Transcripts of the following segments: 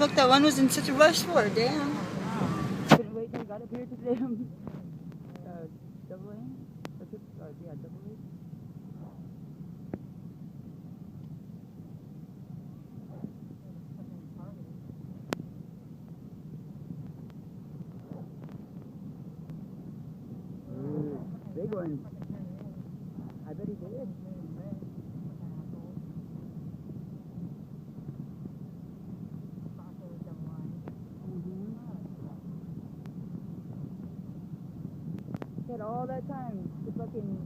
fuck that one was in such a rush for? Damn. Couldn't wait till I got up here to the double lane. Yeah, double lane. Big one. I bet he did. He had all that time to fucking,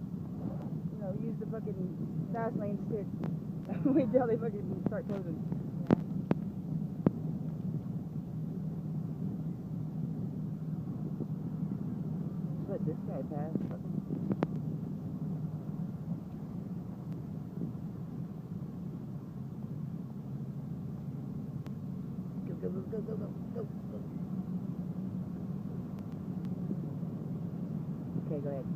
use the fucking fast lane shit. Wait till they fucking start closing. Let this guy pass. Go. Okay, go ahead.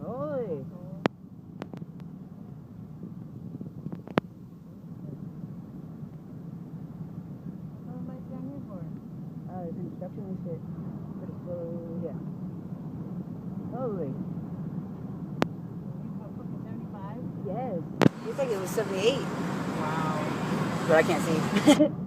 Holy. What am I down here for? Construction and shit. Yeah. Holy. You put 75? Yes. You think it was 78. Wow. But I can't see.